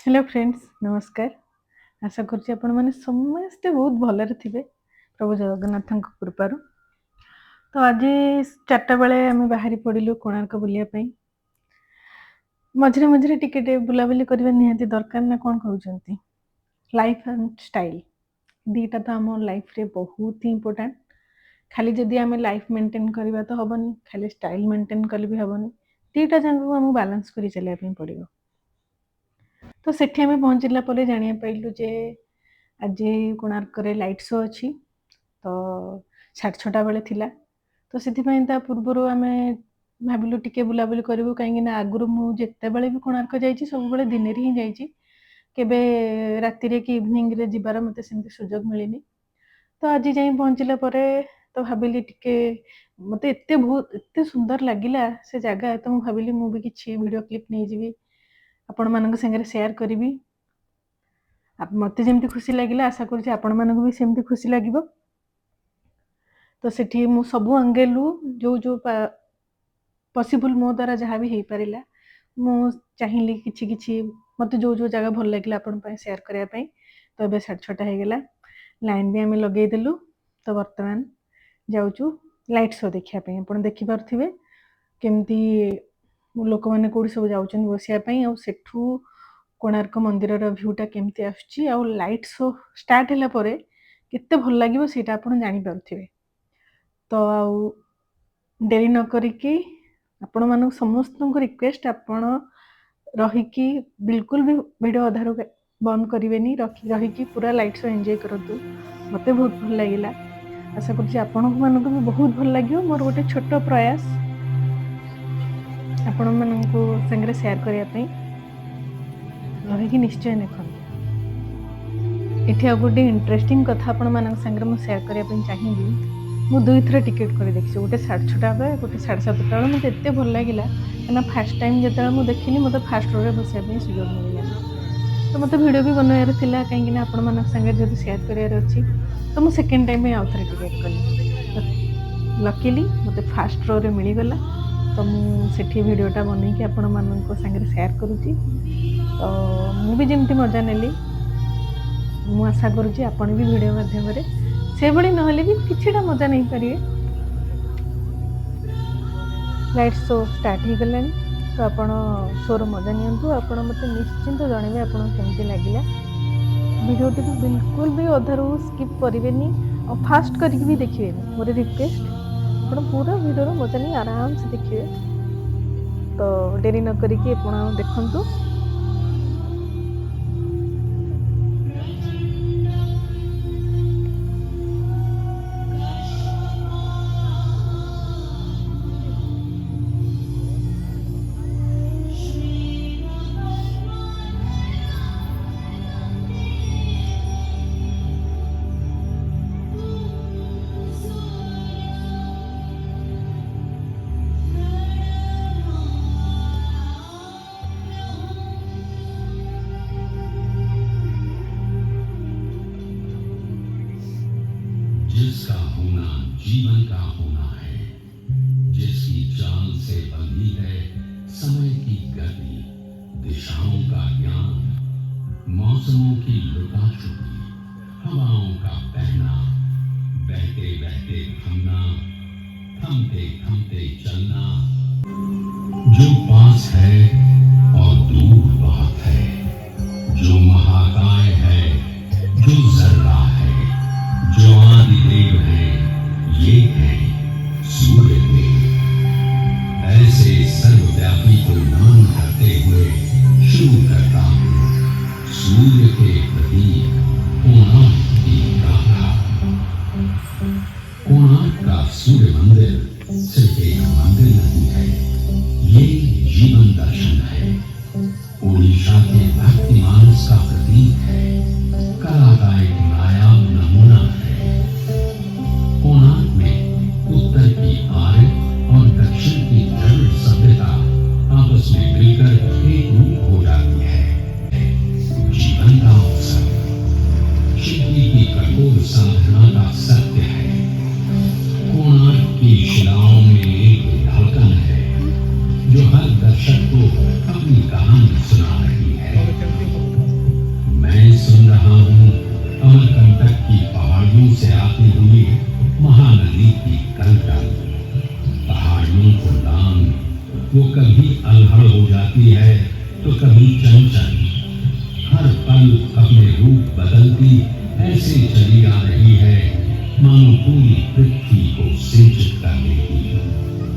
Hello friends नमस्कार। आशा करुच्ची आपण मैंने समस्ते बहुत भलरे थे प्रभु जगन्नाथ कृपार। तो आज 4टा बेले आम बाहरी पड़िलु कोणार्क बुलायापी। मझे मझे टिके बुलाबुली करवा निहाती दरकार ना कौन कहते लाइफ एंड स्टाइल दीटा तो आम लाइफ रे बहुत ही इम्पोर्टाट। खाली जदि आम लाइफ मेंटेन करवा तो हेनी, खाली स्टाइल मेंटेन कले भी हेनी, दीटा जाक आम बालांस कर चलने पड़ो। तो सेठी आम पहुँचला पर जाना पाइलु जे आज कोणार्क लाइट शो अच्छी। तो 6:30 बेले थिला। तो से पूर्वर आम भाविलु टिके बुलाबुली करूँ कहीं आगुरी मुझे भी कोणार्क जाइए सब दिन ही जाइए, केबे राति रे कि इवनिंग रे जिबार मते सेमती सुजोग मिलनी। तो आज जाई पहुँचला परे तो भाविली टिके मते एते सुंदर लगिला से जगह। तो मुझे भाविली मु भी किछि वीडियो क्लिप नहीं जीवी आपण मानक संगे शेयर करी। मते जेमती खुशी लगिला आशा करूँ आपण मानक भी सेमती खुशी लगिबो। तो सेठी मु सबु एंगेल जो जो पॉसिबल मो द्वारा जहाँ भी हो पारा मु चाहिए किछि किछि मते जो जो जगह भल लगिला आपण पय शेयर करिया पय। तो एबे 6:30 हो गला, लाइन भी आम लगे देलु। तो वर्तमान जाऊचु लाइट शो देखिया पय। आपण देखि पारथिबे केमती लोक माने कोडी सब जाउचन बसिया पय आ सेठू कोणार्क मंदिर भ्यूटा केमती आसुची आ लाइट शो स्टार्ट होला परे केते भल लागिवो सेटा आपण जानि पारथिबे। तो आ डेरी न करिकी आपण मानक समस्त को रिक्वेस्ट आपण रहीकी बिल्कुल भी वीडियो अधार बंद करेनि, रहीकी पूरा लाइट शो एंजॉय करतु। मते बहुत भल लागिला। आशा करूँ आपण मानक भी बहुत भल लगियो। मोर गोटे छोट प्रयास आपण मानक संगे शेयर करिया पई रहीकी निश्चय देखो। ये गोटे इंटरेस्टिंग कथा आपण मानक संगे मु शेयर करिया पई चाहिबी। मु 2 थर टिकेट कर देखी, गोटे 6:30 बे गोटे 7:30 बेले। मत एत भल लगिला क्या फास्ट टाइम जो मुझे देखनी मत फास्ट रो बसापी सुजोग मिलला। तो मत भिडियो भी बनवार था कहीं आपण मान संगे जो शेयर करार अच्छी। तो मुझे सेकेंड टाइम आउ थे टिकेट कली। लकीली मत फास्ट रो मिलगला। तो मुझे भिडियोटा बनईकि आपण मान संगे शेयर करुच्ची। तो मुझे जमी मजा नेली मु आशा करुच्ची आपण भी भिडियो माध्यम से भली नहले भी किछिटा मजा नहीं पारिबे। लाइट शो स्टार्ट हो गलानी। तो आपण शोर मजा नियंतु। आपण मते निश्चिंत जनइबे आपण केमती लागिला। वीडियोटी को बिल्कुल भी अधारू स्किप करेनि और फास्ट करके भी देखिए। मोर रिक्वेस्ट आपण पूरा वीडियो मजा नहीं आराम से देखिए। तो डेरी न करिकी आपण देखंतु। जिसका होना जीवन का होना है, जिसकी चाल से बंधी है समय की गति, दिशाओं का ज्ञान, मौसमों की लुका छुपी, हवाओं का बहना, बहते बहते थमना, थमते थमते चलना। जो पास है और दूर बहुत है, जो महाकाय है, जो जर्रा है, जो आदिदेव है, ये है सूर्य देव। ऐसे सर्वव्यापी को नमन करते हुए शुरू करता हूँ सूर्य के प्रति कोणार्क की गाथा। कोणार्क का सूर्य मंदिर सिर्फ एक मंदिर नहीं है, ये जीवन दर्शन है। ओडिशा के भक्ति मानस का प्रतीक है, कला का एक नायाब नमूना है। कोणार्क में उत्तर की आर्य और दक्षिण की द्रविड़ सभ्यता आपस में मिलकर एक रूप हो जाती है। जीवन का उत्सव, वो कभी अलहड़ हो जाती है तो कभी चंचल, हर पल अपने रूप बदलती ऐसे चली आ रही है मानो पूरी पृथ्वी को सिंचित कर देगी।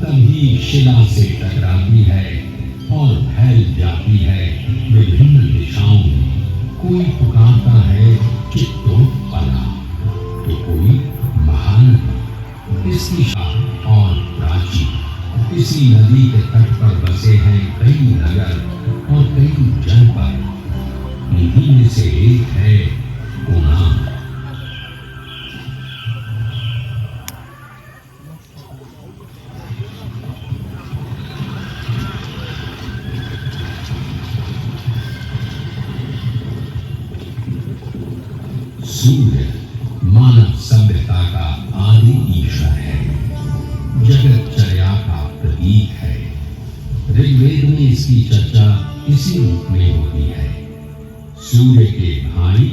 तभी शिला से टकराती है और फैल जाती है विभिन्न दिशाओं में। कोई पुकारता है चित्तोत्पला तो कोई महानदी। इसकी शाखा और प्राची, इसी नदी के तट पर बसे हैं कई नगर और कई जनपद। इन्हीं में से एक है कोणार्क। सूर्य मानव सभ्यता का आदि ईश्वर है, जगतचर्या का प्रतीक है। ऋग्वेद में इसकी चर्चा इसी रूप में होती है। सूर्य के भाई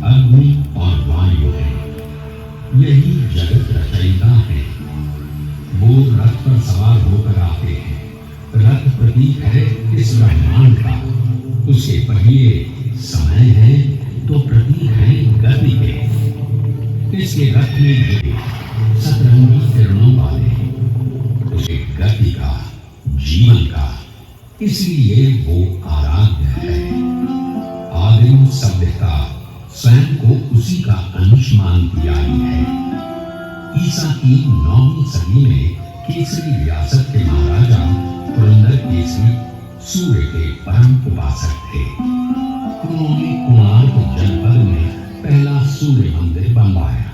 अग्नि और वायु है, यही जगत रचयिता है। वो रथ पर सवार होकर आते हैं। रथ प्रतीक है इस ब्रह्मांड का। उसके पहिए समय है तो प्रतीक है गति के। इसके रथ में जुड़े सतरंगी किरणों वाले उसे गति का, जीवन का, इसलिए वो आराध्य है। आदिम सभ्यता स्वयं को उसी का अंश मानती आई है। ईसा की 9वीं सदी में केसरी रियासत के महाराजा पुरंदर केसरी सूर्य के परम उपासक थे। उन्होंने कोणार्क जनपद में पहला सूर्य मंदिर बनवाया।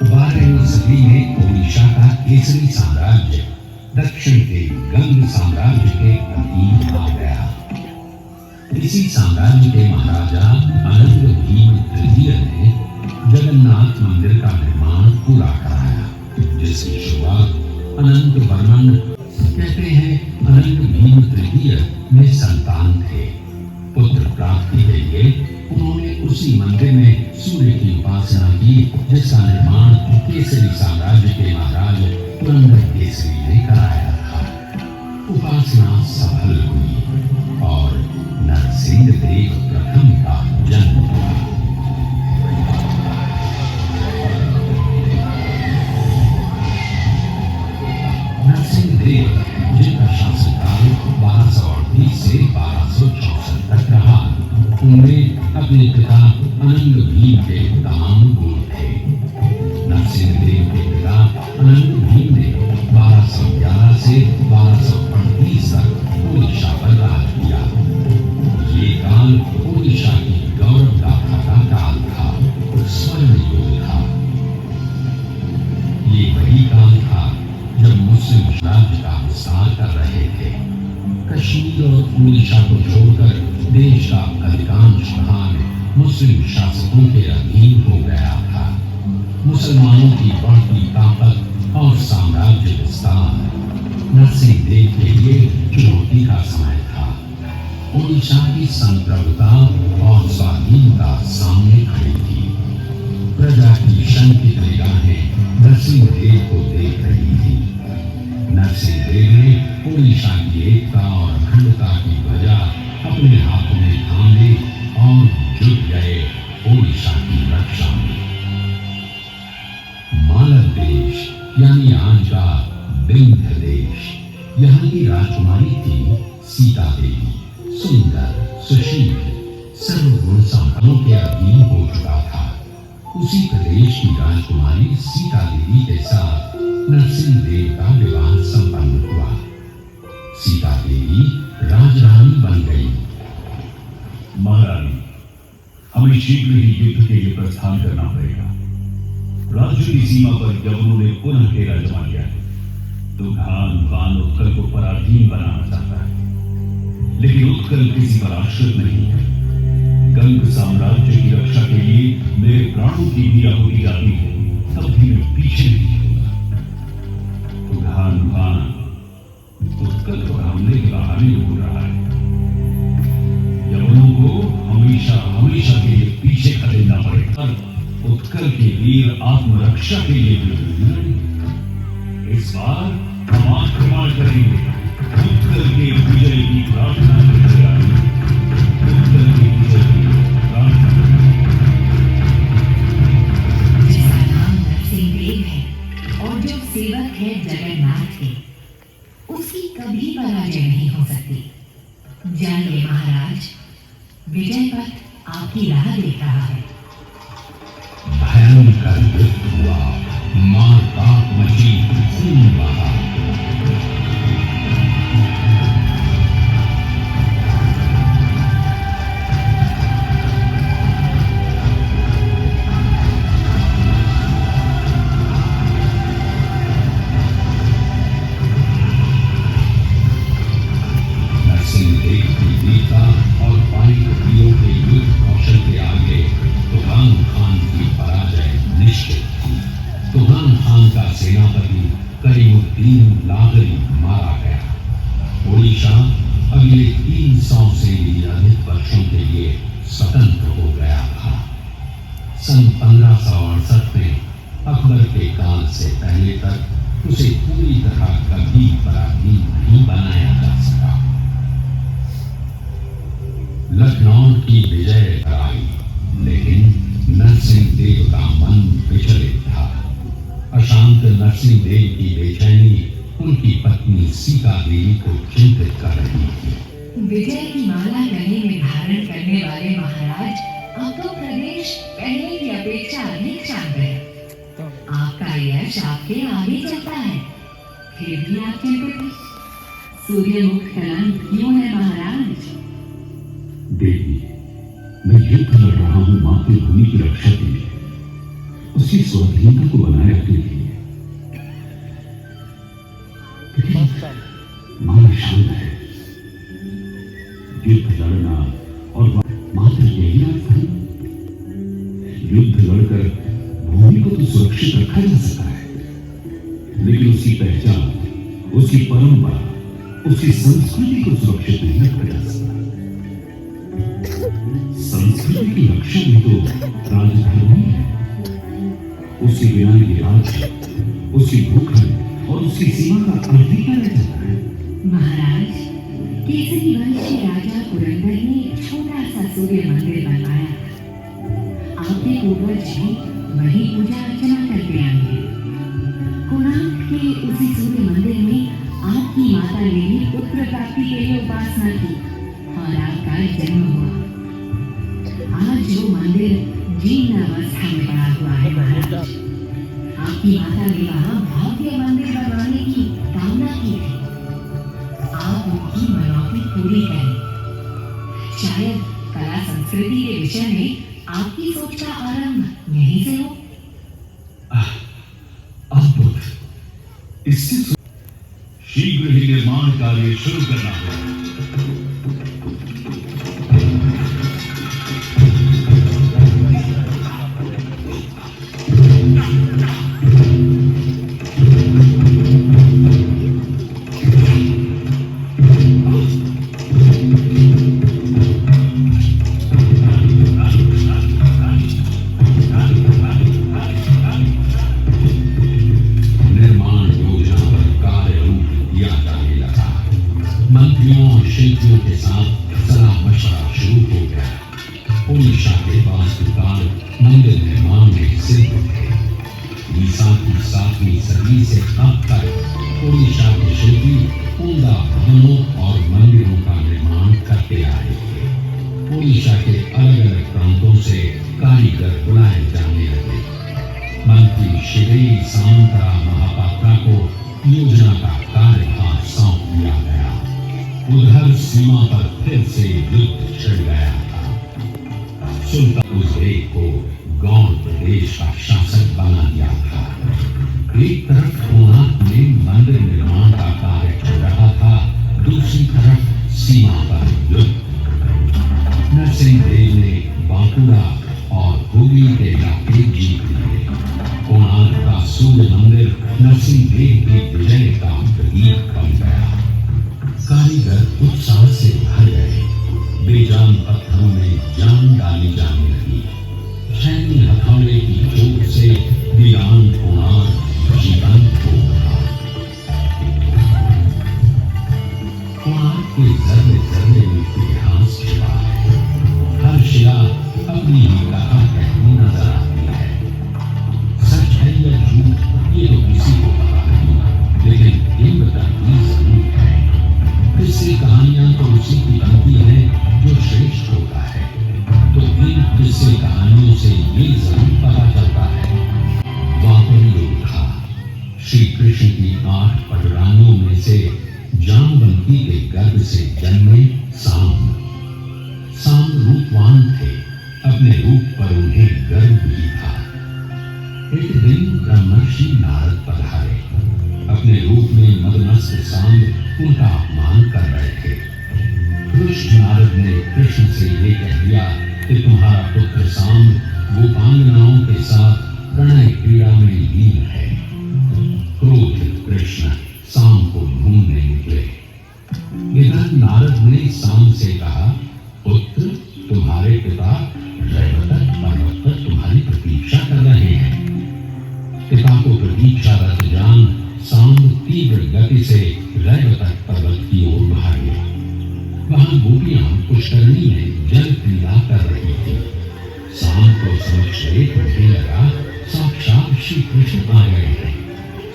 12वीं सदी में ओडिशा का केसरी साम्राज्य दक्षिण के गंग साम्राज्य के अधीन आ गया। इसी साम्राज्य के महाराजा अनंत भीम तृतीय ने जगन्नाथ मंदिर का निर्माण पूरा कराया, जिसकी शुरुआत अनंत वर्मन कहते हैं। अनंत भीम तृतीय में संतान थे। पुत्र प्राप्ति के लिए उन्होंने उसी मंदिर में सूर्य की उपासना की, जिसका निर्माण केसरी साम्राज्य के महाराज पुरंदर केसरी ने कराया था। उपासना सफल हुई और नरसिंह देव प्रथम का जन्म हुआ। नरसिंह देव, जिनका शासनकाल 1238 से 1264 तक रहा, उनमें अपने पिता अनंत भीम के तमाम गुण थे। नरसिंह देव के पिता अनंत भीम ने 1211 से 1238 तक ओडिशा पर राज किया। ये काल ओडिशा की गौरव गाथा का काल था, स्वर्ण युग था। ये वही काल था जब मुस्लिम राज्य का विस्तार कर रहे थे। कश्मीर और ओडिशा को छोड़कर देश का अधिकांश भाग मुस्लिम शासकों के अधीन हो गया था। मुसलमानों की बढ़ती ताकत और साम्राज्य विस्तार नरसिंह देव के लिए चुनौती का समय था। ओडिशा की संप्रभुता और स्वाधीनता सामने खड़ी थी। प्रजा की शंकित निगाहें नरसिंह देव को देख रही थी। नरसिंह देव ने ओडिशा की एकता और अखंडता की ध्वजा अपने हाथों में थाम ली और जुट गए ओडिशा की रक्षा में। मालव देश यानी आज का विंध्य देश, यहाँ की राजकुमारी थी सीता देवी। सुंदर, सुशील, सर्वगुण संपन्नों के अधीन हो चुका था। उसी प्रदेश की राजकुमारी सीता देवी के साथ नरसिंह देव का विवाह संपन्न हुआ। सीता देवी राजरानी बन गई। महारानी, हमें शीघ्र ही युद्ध के लिए प्रस्थान करना पड़ेगा। राज्य की सीमा पर यवनों ने पुनः घेरा जमा लिया है। तो घान उत्कल को पराधीन बनाना चाहता है, लेकिन उत्कल किसी पर आश्रित नहीं है। गंग साम्राज्य की रक्षा के लिए मेरे प्राणों की भी आहुति जाती है, तब भी मैं पीछे नहीं हटूंगा। घान उत्कल पर हमले के बहाने ढूंढ रहा है। यवनों को हमेशा के लिए पीछे खदेड़ना पड़ेगा। उत्कल उत्कल के वीर आत्मरक्षा के लिए युद्ध लड़ेंगे। इस बार हम आक्रमण करेंगे। उत्कल के विजय की प्रार्थना करते आए। उत्कल के विजय की प्रार्थना जिसका नाम नरसिंहदेव है और जो सेवक है जगन्नाथ के, उसकी कभी पराजय नहीं हो सकती। जानिए महाराज, विजय पथ आपकी राह देख रहा है। भयंकर युद्ध हुआ, मार काट मची, खून बहा। नरसिंहदेव की वीरता और पाइक वीरों के युद्ध कौशल के आगे तुगान खान की पराजय निश्चित थी। तुगान खान का सेनापति करीमुद्दीन लागरी मारा गया। ओडिशा अगले 300 से भी अधिक वर्षों के लिए स्वतंत्र हो गया था। सन 1568 में अकबर के काल से पहले तक उसे पूरी तरह कभी पराधीन नहीं बनाया जा सका। लखनऊ की विजय कराई, लेकिन नरसिंहदेव का मन विचलित था। अशांत नरसिंहदेव की बेचैनी उनकी पत्नी सीता देवी को चिंतित कर रही थी। विजय की माला गले में धारण करने वाले महाराज, अब तो प्रदेश पहले की अपेक्षा अधिक शांत है। आपका यश आपके आगे चलता है, फिर भी आप चिंतित हैं। सूर्यमुख कलंक क्यों है महाराज? देवी, मैं युद्ध लड़ रहा हूं मातृभूमि की रक्षा के लिए, उसकी स्वाधीनता को बनाए रखने के लिए। माना शांत है। युद्ध लड़ना और मात्र यही अर्थ है। युद्ध लड़कर भूमि को तो सुरक्षित रखा जा सकता है, लेकिन उसकी पहचान, उसकी परंपरा, उसकी संस्कृति को सुरक्षित नहीं रखा जा सकता। संस्कृति की रक्षा भी तो राजधर्म है। उसके बिना ये राज्य, उसकी भूखल और उसकी सीमा का अर्थ ही क्या रह जाता है? महाराज, केसरी वंश के राजा पुरंदर ने एक छोटा सा सूर्य मंदिर बनवाया था। आपके पूर्वज भी वही पूजा अर्चना करते आए हैं। कोणार्क के उसी सूर्य मंदिर में आपकी माता ने भी पुत्र प्राप्ति के लिए उपासना की और आपका जन्म हुआ। आज वो मंदिर जीर्ण अवस्था में पड़ा हुआ है महाराज। आपकी माता ने वहां भव्य मंदिर बनवाने की कामना की थी। आप उनकी मनौती पूरी करें। शायद कला संस्कृति के विषय में आपकी सोच का आरंभ यहीं से हो। अद्भुत। इससे शीघ्र ही निर्माण कार्य शुरू करना होगा। शिल्पियों के साथ सलाह मशवरा शुरू हो गया। ओडिशा के वास्तुकार मंदिर निर्माण में सिद्ध थे। ईसा की 7वीं सदी से अब तक ओडिशा के शिल्पी उम्दा भवनों और मंदिरों का निर्माण करते आए थे। ओडिशा के अलग अलग प्रांतों से कारीगर बुलाए जाने लगे। मंत्री श्री सामंतरा महापात्रा को योजना का कार्यभार सौंप दिया गया। उधर सीमा पर फिर से युद्ध छिड़ गया था। सुल्तान उज़बेक को गौड़ प्रदेश का शासक बना दिया था। एक तरफ कोणार्क में मंदिर निर्माण का कार्य चल रहा था, दूसरी तरफ सीमा पर युद्ध। नरसिंहदेव ने बांकुड़ा और हुगली के इलाके जीत लिए। कोणार्क का सूर्य मंदिर नरसिंहदेव की विजय का प्रतीक बन गया। कारीगर उत्साह से भर गए। बेजान पत्थरों में जान डाली जाने लगी। शैनी हथौड़े की चोट के जर्रे जर्रे में इतिहास छिपा है। हर शिला अपनी ही कथा कहती नजर आती है। सच है या झूठ ये तो किसी को पता नहीं, लेकिन एक बताती जरूर है। किस्से कहानियां तो उसी की बनती है जो श्रेष्ठ होता है। तो इन किस्से कहानियों से ये जरूर पता चलता है, द्वापर युग था। श्री कृष्ण की 8 पटरानियों में से जामवंती के गर्भ से जन्मे सांब। सांब रूपवान थे, अपने रूप पर उन्हें गर्व भी था। एक दिन ब्रह्मर्षि नारद पधारे। अपने रूप में मदमस्त सांब उनका अपमान कर रहे थे। रुष्ट नारद ने कृष्ण से ये कह दिया कि तुम्हारा पुत्र सांब गोपांगनाओं के साथ प्रणय क्रीड़ा में लीन है। क्रोधित कृष्ण सांब को ढूंढने निकले। इधर नारद ने सांब से कहा, पुत्र, तुम्हारे पिता रैवतक पर्वत पर तुम्हारी प्रतीक्षा कर रहे हैं। पिता को प्रतीक्षारत जान सांब तीव्र गति से रैवतक पर्वत की ओर भागे। वहां गोपियां पुष्करणी में जल क्रीड़ा कर रही थी। सांब को समझ देख मुझे लगा साक्षात श्री कृष्ण आ गए हैं।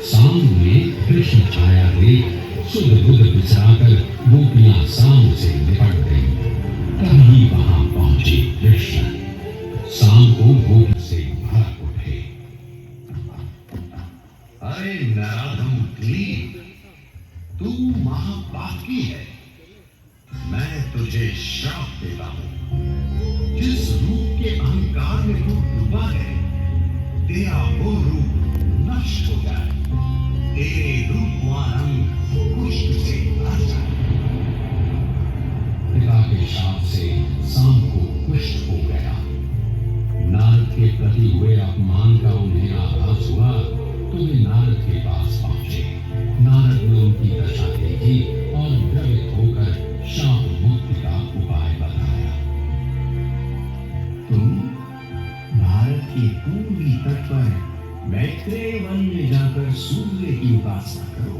सांब में कृष्ण छाया देख सुध बुध बिसराकर गोपियां सांब से निपट गईं। तभी वहां पहुंचे कृष्ण। सांब को गोपी से भड़क उठे। अरे नराधम क्लीब, तू महापापी है। मैं तुझे श्राप देता हूं। जिस रूप के अहंकार में तू डूबा है, तेरा वो रूप नष्ट हो जाए। तेरे रूपवान अंग पुष्प से भर जाए। पिता के शाप से सांब को कुष्ठ हो गया। नारद के प्रति हुए अपमान का उन्हें आभास हुआ तो वे नारद के पास पहुंचे। नारद ने उनकी दशा देखी और द्रवित होकर शाप मुक्ति का उपाय बताया। तुम भारत के पूर्वी तट पर मैत्रेय वन में जाकर सूर्य की उपासना करो।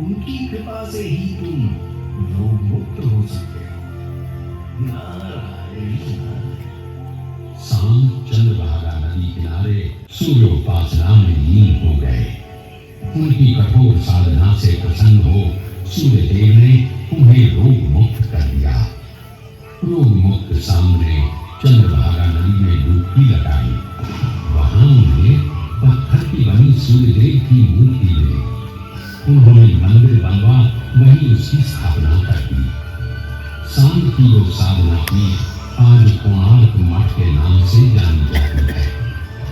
उनकी कृपा से ही तुम रोग मुक्त हो सकते हो। नारायण नारायण। सांब चंद्रभागा नदी किनारे सूर्योपासना में लीन हो गए। उनकी कठोर साधना से प्रसन्न हो सूर्यदेव ने उन्हें रोग मुक्त कर दिया। रोग मुक्त सांब ने चंद्रभागा नदी में डुबकी लगाई। वहां उन्हें पत्थर की बनी सूर्यदेव की मूर्ति मिली। उन्होंने मंदिर बनवा वहीं उसकी स्थापना कर दी। सांब की वो साधना की आज कोणार्क मठ के नाम से जानी जाती है।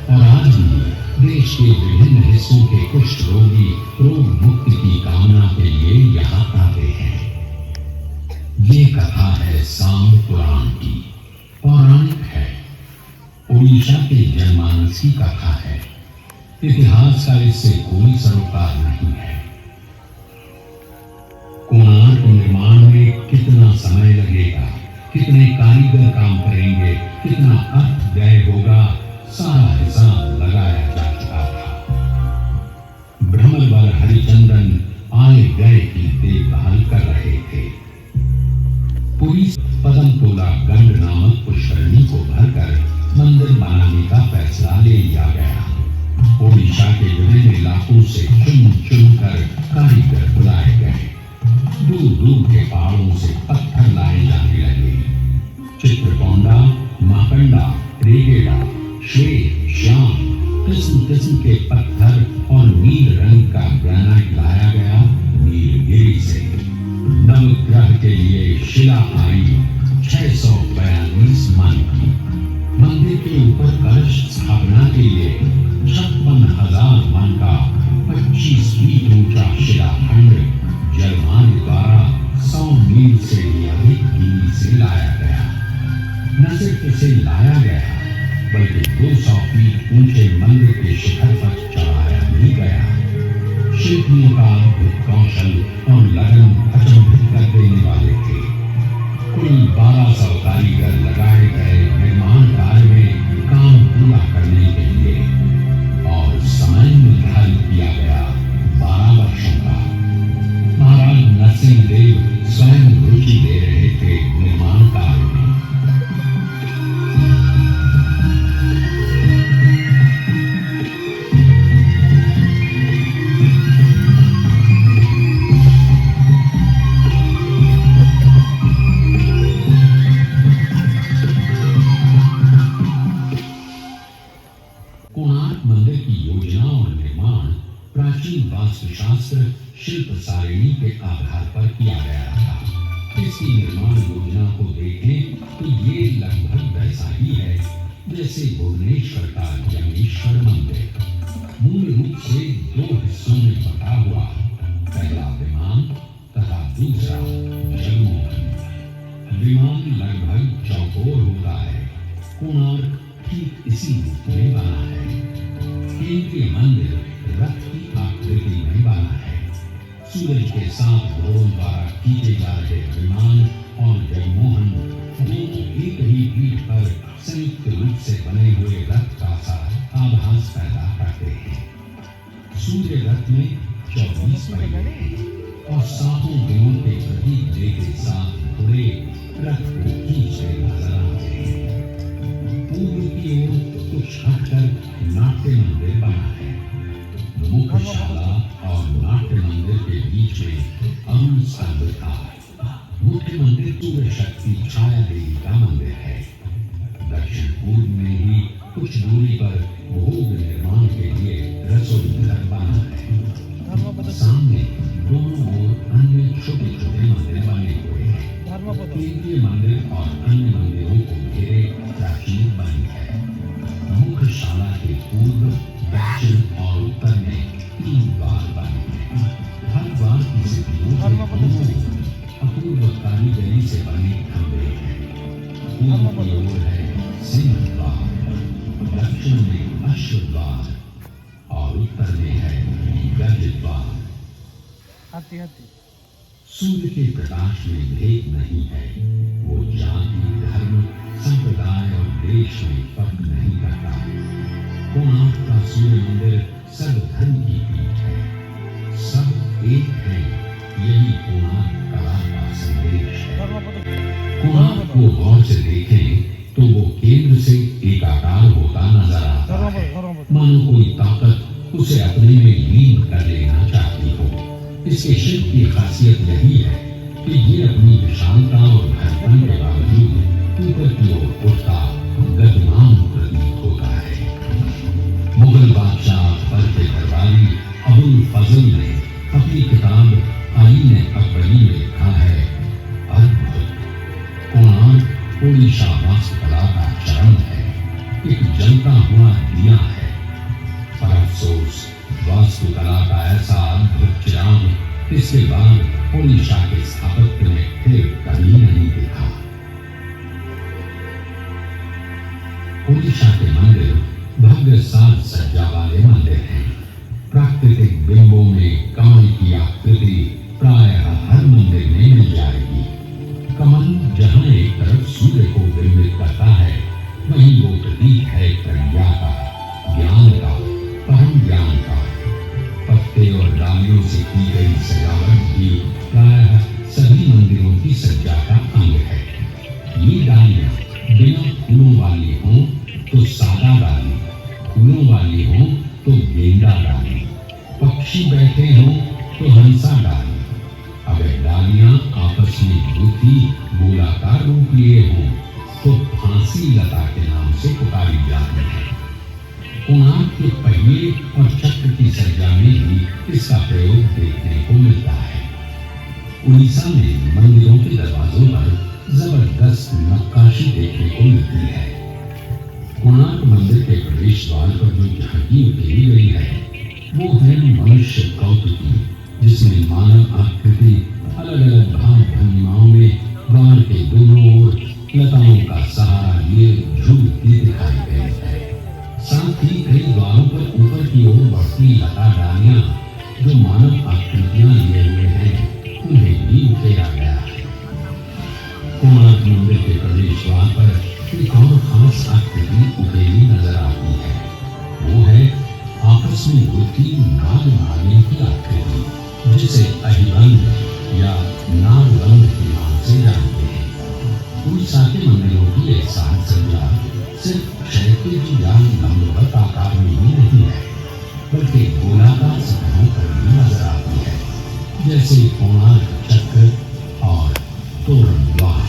और आज भी देश के विभिन्न हिस्सों के कुष्ठ रोगी रोग मुक्ति की कामना के लिए यहाँ आते हैं। ये कथा है सांब पुराण की, पौराणिक है। ओडिशा के जनमानस की कथा है। इतिहास का इससे कोई सरोकार नहीं है। कोणार्क निर्माण में कितना समय लगेगा, कितने कारीगर काम करेंगे, कितना अर्थ व्यय होगा, सारा हिसाब लगाया जा चुका था। भ्रमरवर हरिचंदन आए गए की देखभाल कर रहे थे। पुरी पदमतोला गंड नामक पुष्करणी को भरकर मंदिर बनाने का फैसला ले लिया गया। ओडिशा के विभिन्न इलाकों से चुन चुन कर कारीगर बुलाए गए। दूर दूर के पहाड़ों से पत्थर लाए जाने लगे। चित्रकोंडा, माकंडा, रेगेड़ा, श्वेत, श्याम, किस्म किस्म के पत्थर और नील रंग का ग्रेनाइट लाया गया नीलगिरी से। नवग्रह के लिए शिला आई 642 मन की। मंदिर के ऊपर कलश स्थापना के लिए 56,000 मन का 25 फीट ऊंचा शिलाखंड जलमार्ग द्वारा 100 मील से भी अधिक दूरी से लाया गया। न सिर्फ इसे लाया गया, बल्कि 200 फीट ऊंचे मंदिर के शिखर पर चढ़ाया भी गया। शिल्पियों का अद्भुत कौशल और लगन अचंभित कर देने वाले थे। कुल 1200 कारीगर लगाए गए निर्माण कार्य में काम पूरा करने के लिए, और समय निर्धारित किया गया 12 वर्षों का। महाराज नरसिंह देव स्वयं प्राचीन वास्तुशास्त्र शिल्प सारिणी के आधार पर किया गया था। इसकी निर्माण योजना को देखें तो ये लगभग वैसा ही है जैसे भुवनेश्वर का यमेश्वर मंदिर, मूल रूप से 2 हिस्सों में बटा हुआ, पहला विमान तथा दूसरा जगमोहन। विमान लगभग चौकोर होता है, कोणार्क ठीक इसी रूप में बना है। केंद्रीय मंदिर रथ की आकृति में बना है। सूरज के साथ घोड़ों द्वारा खींचे जा रहे विमान और जगमोहन दोनों एक ही पीठ पर संयुक्त रूप से बने हुए रथ का सा आभास पैदा करते हैं। सूर्य रथ में 24 पहिए हैं और 7 दिनों के प्रतीक देते साथ घोड़े रथ को खींचते नजर आते हैं। पूर्व की ओर कुछ हटकर नाट्य मंदिर बना है। मुख्यशाला और नाट्य मंदिर के बीच में अरुण स्तंभ था। मुख्य मंदिर सूर्य शक्ति छाया देवी का मंदिर है। दक्षिण पूर्व में ही कुछ दूरी पर भोग निर्माण के लिए रसोई घर बना है। सामने दोनों ओर अन्य छोटे छोटे मंदिर बने हुए हैं। केंद्रीय मंदिर और अन्य मंदिरों को घेरे प्राचीन बनी है। मुख्यशाला के पूर्व, दक्षिण और उत्तर में 3 द्वार बने हैं। हर द्वार की सीढ़ियों के दोनों अपूर्व कारीगरी से बने खंभे हैं। पूर्व की ओर है सिंह द्वार, दक्षिण में अश्व द्वार और उत्तर में है गज द्वार। सूर्य के प्रकाश में भेद नहीं है। वो जाति, धर्म, संप्रदाय और देश में फर्क नहीं करता। कोणार्क का सूर्य मंदिर सर्वधर्म की पीठ है। सब एक है, यही कोणार्क कला का संदेश है। कोणार्क को गौर से देखें तो वो केंद्र से एकाकार होता नजर आता है, मानो कोई ताकत उसे अपने में लीन कर लेना चाहती हो। इसके शिल्प की खासियत यही है कि ये अपनी विशालता और भरपन के बावजूद ऊपर की ओर उठता गतिमान प्रतीत होता है। मुगल बादशाह अकबर के दरबारी अबुल फजल ने अपनी किताब आईन अकबरी में लिखा है, अद्भुत कोणार्क ओडिशा वास्तुकला का चरण है, एक जलता हुआ दिया है। पर अफसोस वास्तुकला का ऐसा अद्भुत चिराग इसके बाद ओडिशा के स्थापत्य में फिर कभी नहीं दिखा। ओडिशा के मंदिर भव्य साज सज्जा वाले मंदिर हैं। प्राकृतिक बिंबों में कमल की आकृति प्रायः हर मंदिर में मिल जाएगी। कमल जहां एक तरफ सूर्य को बिंबित करता है, वहीं वो प्रतीक है प्रज्ञा का, ज्ञान का, परम ज्ञान का। पत्ते और डालियों से की गई सजावट भी प्रायः सभी मंदिरों की सज्जा का अंग है। ये डालियां बिना फूलों वाली हों तो सादा डाली, फूलों वाली हों तो गेंदा डाली, पक्षी बैठे हों तो हंसा डाली। अगर डालियां आपस में गुथी गोलाकार रूप लिए हों तो फांसी लता के नाम से पुकारी जाती है। कोणार्क के पहिए और चक्र की सज्जा में भी इसका प्रयोग देखने को मिलता है। उड़ीसा में मंदिरों के दरवाजों पर जबरदस्त नक्काशी देखने को मिलती है। कोणार्क मंदिर के प्रवेश द्वार पर जो झांकी उकेरी गई है, वो है मनुष्य कौतुकी, जिसमें मानव आकृति अलग अलग भाव भंगिमाओं में द्वार के दोनों ओर लताओं का सहारा लिए झूलती दिखाई गई है। साथ ही कई द्वारों पर ऊपर की ओर बढ़ती लता डालियां जो मानव आकृतियां लिए हुए हैं, उन्हें भी उकेरा गया है। कोणार्क मंदिर के प्रवेश द्वार पर एक और खास आकृति उकेरी नजर आती है। वो है आपस में गुथी नाग नागिन की आकृति, जिसे अहिबंध या नागबंध के नाम से जानते हैं। उड़ीसा के मंदिरों की एक साज सज्जा सिर्फ क्षैतिज या लंबवत आकार में ही नहीं है, बल्कि गोलाकार सतहों पर भी नजर आती है, जैसे कोणार्क चक्र और तोरण द्वार।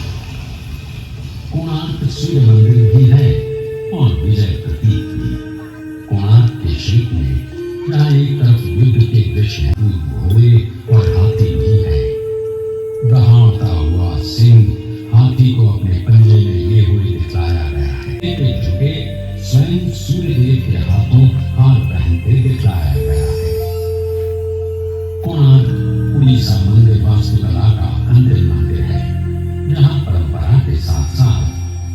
कोणार्क सूर्य मंदिर भी है और विजय प्रतीक भी। कोणार्क के शिल्प में जहाँ एक तरफ युद्ध के मजबूत घोड़े और हाथी भी है। दहाड़ता हुआ सिंह हाथी को अपने पंजे में लिए हुए दिखलाया गया है। एक झुके स्वयं सूर्यदेव के हाथों हार पहनते दिखलाया गया है। कोणार्क उड़ीसा मंदिर वास्तुकला का अंतिम मंदिर है, जहाँ परंपरा के साथ साथ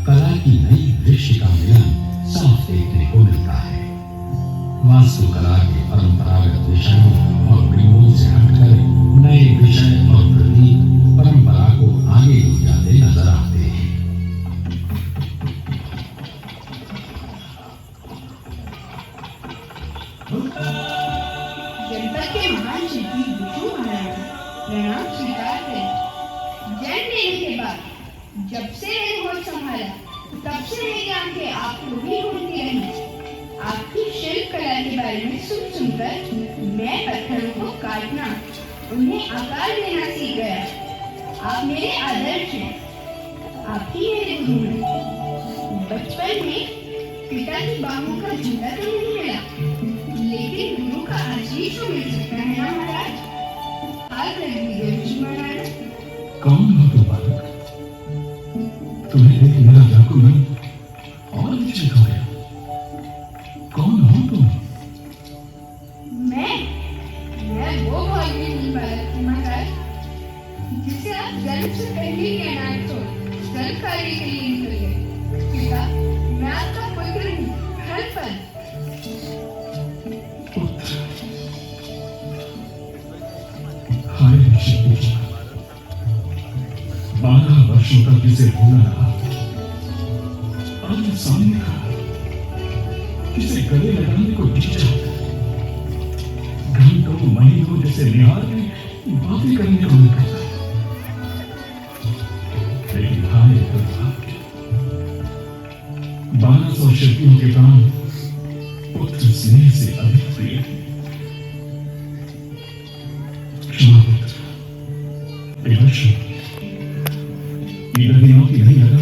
कला की नई दृश्य का मिलन साफ देखने को मिलता है। वास्तुकला के परंपरागत विषयों और बिंबों से हटकर नए विषय और प्रतीक परंपरा को आगे ले जाते नजर आते हैं। जनपद के महान शिल्पी विष्णु महाराज प्रणाम स्वीकार करें। जन्म लेने के बाद जब से मैंने होश संभाला तब से मेरी आंखें आपको ही ढूंढती रही। आपकी शिल्प कला के बारे में सुनकर मैं पत्थरों को काटना, उन्हें आकार देना सीख गया। आप मेरे आदर्श हैं, आप ही मेरे गुरु हैं। बचपन में पिता की बाहों का झूला तो नहीं मिला, लेकिन गुरु का आशीष तो मिल सकता है ना महाराज। हाथ रख दीजिए ऋषि महाराज। कौन हो तुम बालक? तुम्हें देख मेरा जाकू मन और विचलित हो गया। कौन हो तुम? मैं वो भाग्यहीन बालक हूँ महाराज, जिसे आप जन्म से पहले ही अनाथ हो धर्म कार्य के लिए निकल गए। पिता, मैं आपका पुत्र हूँ, हर पल। पुत्र, हाय ऋषि, 12 वर्षों तक जिसे भूला रहा, आज सामने खड़ा, जिसे गले लगाने को जी चाहता, घंटों महीनों जैसे निहारने बातें करने को मिलता, लेकिन हाय दुर्भाग्य, 1200 शिल्पियों के प्राण पुत्र स्नेह से अधिक प्रिय है। क्षमा पुत्र, विवश मेरा दिनों की नहीं लगा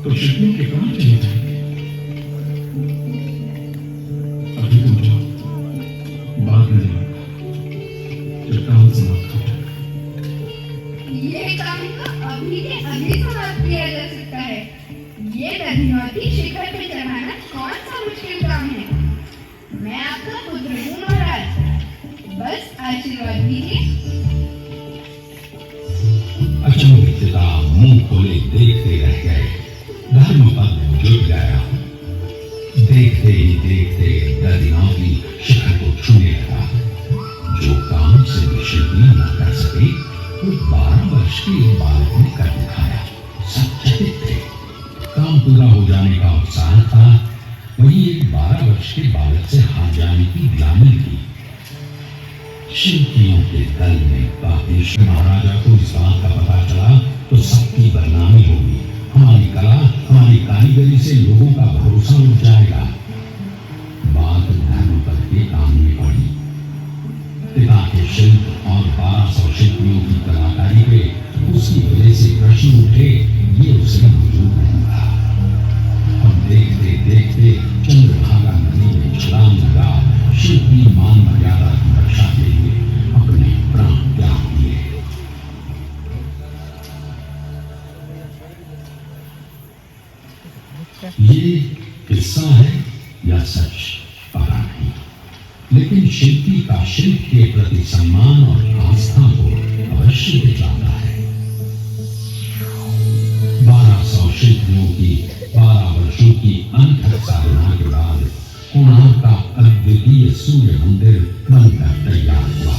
तो शिल्पियों के प्राण चले जाएंगे। अभी तुम जाओ, बाद में जब काम समाप्त हो जाए। ये काम तो अभी के अभी समाप्त किया जा सकता है। ये दधिनौती शिखर पे चढ़ाना कौन सा मुश्किल काम है। मैं आपका पुत्र हूँ महाराज, बस आशीर्वाद दीजिए। अचंभित पिता मुंह खोले देखते रह गए। धर्मपद जुट गया। देखते ही देखते दधिनौती शिखर को छूने लगा। जो काम से शिल्पी न कर सके, वो 12 वर्ष के एक बालक ने कर दिखाया। सब चकित थे। काम पूरा हो जाने का उत्साह था, वही एक 12 वर्ष के बालक से हार जाने की ग्लानि थी। शिल्पियों के दल में काफी महाराजा को इस बात का पता चला तो सबकी बदनामी होगी। हमारी कला, हमारी कारीगरी से लोगों का भरोसा उठ जाएगा। बात धर्मपद के काम में पड़ी। पिता के शिल्प और 1200 शिल्पियों की कलाकारी पे उसकी वजह से प्रश्न उठे, ये उसे मंजूर नहीं था। और देखते देखते चंद्रभागा नदी में छलांग लगा शिल्पी मान मर्यादा की रक्षा के लिए अपने प्राण त्याग दिए। ये किस्सा है या सच पता नहीं, लेकिन शिल्पी का शिल्प के प्रति सम्मान और आस्था को अवश्य दिखलाता है। 1200 शिल्पियों की 12 वर्षों की अनथक साधना के बाद कोणार्क का अद्वितीय सूर्य मंदिर बनकर तैयार हुआ।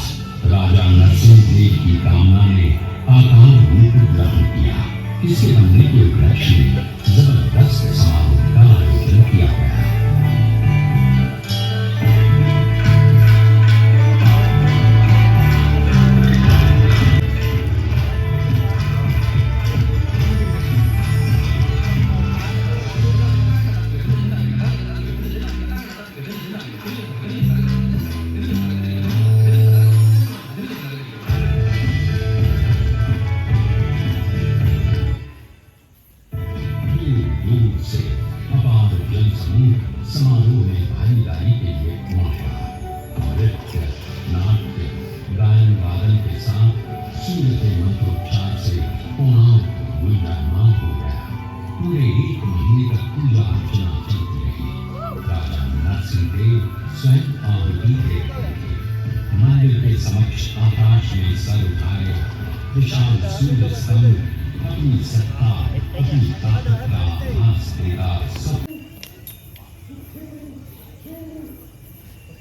राजा नरसिंह देव की कामना ने आकार रूप ग्रहण किया। इसके बनने के उपलक्ष्य में जबरदस्त समारोह का आयोजन किया गया। सूर्य के मंत्रोच्चार से कोणार्क गुंजायमान हो गया। पूरे 1 महीने तक पूजा अर्चना चलती रही। राजा नरसिंह देव स्वयं आहुति दे रहे थे। मंदिर के समक्ष आकाश में सर उठाए विशाल सूर्य स्तंभ अपनी सत्ता, अपनी ताकत का आभास देगा।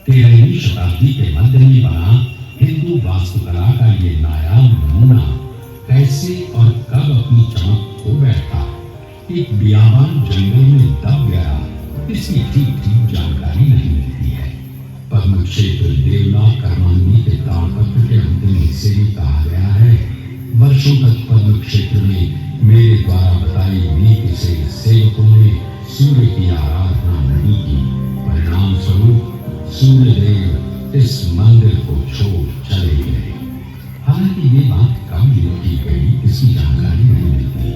13वीं शताब्दी के मध्य में बना हिंदू वास्तुकला का ये नायाब नमूना कैसे और कब अपनी चमक खो बैठा, एक बियाबान जंगल में दब गया, इसकी ठीक जानकारी नहीं मिलती है। पद्म क्षेत्र देवनाथ कर्मांगी के ताड़पत्र के अंतिम हिस्से में कहा गया है, वर्षों तक पद्म क्षेत्र में मेरे द्वारा बताई नीति से सेवकों ने सूर्य की आराधना नहीं की। परिणाम स्वरूप सूर्यदेव इस मंदिर को छोड़ चले गए। हालांकि ये बात कब लिखी गई इसकी जानकारी नहीं मिलती,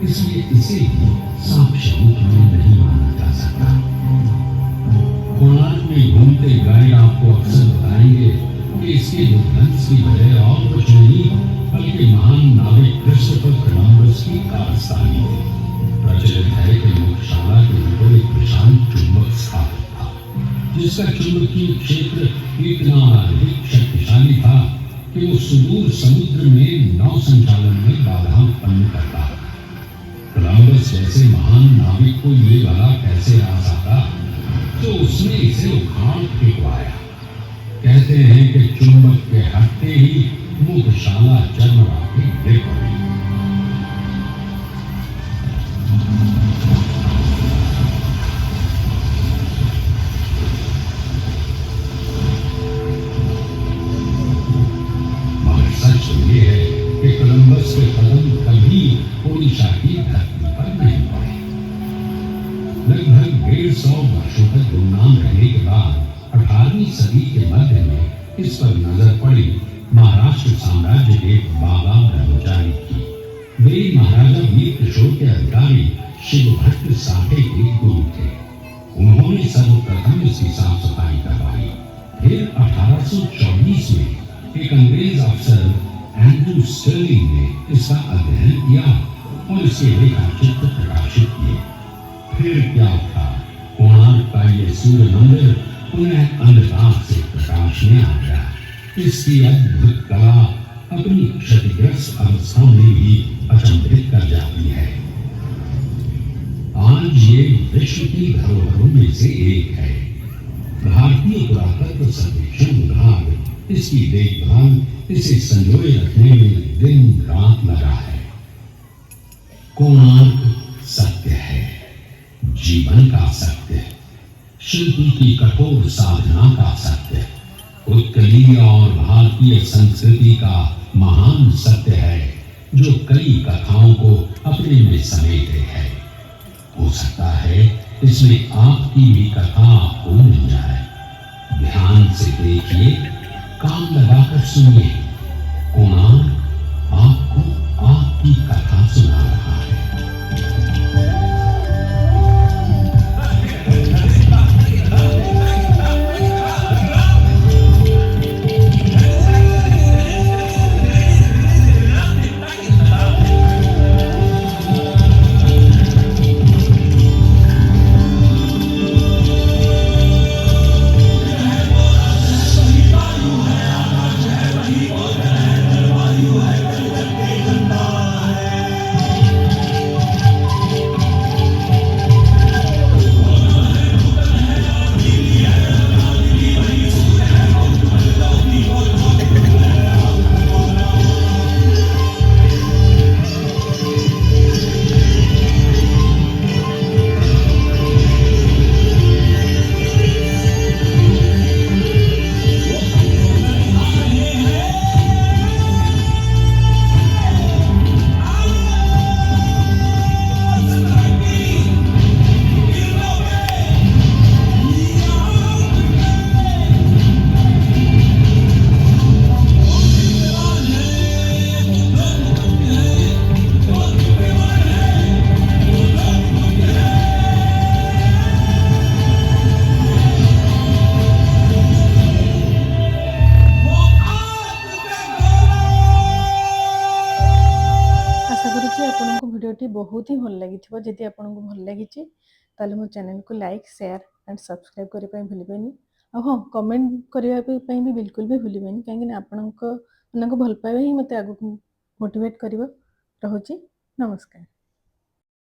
इसलिए इसे भी साक्ष्य रूप में नहीं माना जा सकता। कोणार्क में घूमते गाइड आपको अक्सर बताएंगे कि इसके विध्वंस की वजह और कुछ नहीं बल्कि महान नाविक क्रिस्टोफर कोलंबस की कारस्तानी थी। प्रचलित है कि मुख्यशाला के ऊपर एक विशाल चुंबक स्थापित था, जिसका चुंबकीय क्षेत्र इतना अधिक शक्तिशाली था कि वो सुदूर समुद्र में नौ संचालन में बाधा उत्पन्न करता। कोलंबस जैसे महान नाविक को ये भला कैसे रास आता, तो उसने इसे उखाड़ फेंकवाया। कहते हैं कि चुंबक के हटते ही मुख्यशाला जर्मरा के गिर पड़ी। मगर सच तो ये है कि कोलंबस के कदम कभी ओडिशा की धरती पर नहीं पड़े। लगभग 150 वर्षों तक गुमनाम रहने के बाद 18वीं सदी के मध्य में इस पर नजर पड़ी महाराष्ट्र साम्राज्य के बाबा ब्रह्मचारी की। वे महाराजा वीर किशोर के अधिकारी शिव भट्ट साठे के गुरु थे। उन्होंने सर्वप्रथम इसकी साफ सफाई करवाई। फिर 1824 में एक अंग्रेज अफसर एंड्रू स्टर्लिंग ने इसका अध्ययन किया और इसके रेखाचित्र प्रकाशित किए। फिर क्या था, कोणार्क का ये सूर्य मंदिर पुनः अंधकार से प्रकाश में आ गया। इसकी अद्भुत कला अपनी क्षतिग्रस्त अवस्था में भी अचंभित कर जाती है। आज ये विश्व की धरोहरों में से एक है। भारतीय पुरातत्व सर्वेक्षण विभाग इसकी देखभाल, इसे संजोए रखने में दिन रात लगा है। कोणार्क सत्य है, जीवन का सत्य, शिल्पी की कठोर साधना का सत्य, उत्कलीय और भारतीय संस्कृति का महान सत्य है, जो कई कथाओं को अपने में समेटे है। हो सकता है इसमें आपकी भी कथा हो मिल जाए। ध्यान से देखिए, कान लगाकर सुनिए, कोणार्क आपको आपकी कथा सुना रहा है। Hare भिडियोटी बहुत ही भल लगी जदि आपको भल लगी ताले मो चैनल को लाइक शेयर एंड सब्सक्राइब करने भूलें आ हाँ कमेंट करने भी बिल्कुल भी भूलें कहीं आपण भल पाइबा ही मत आगू मोटिवेट कर। रहुची नमस्कार।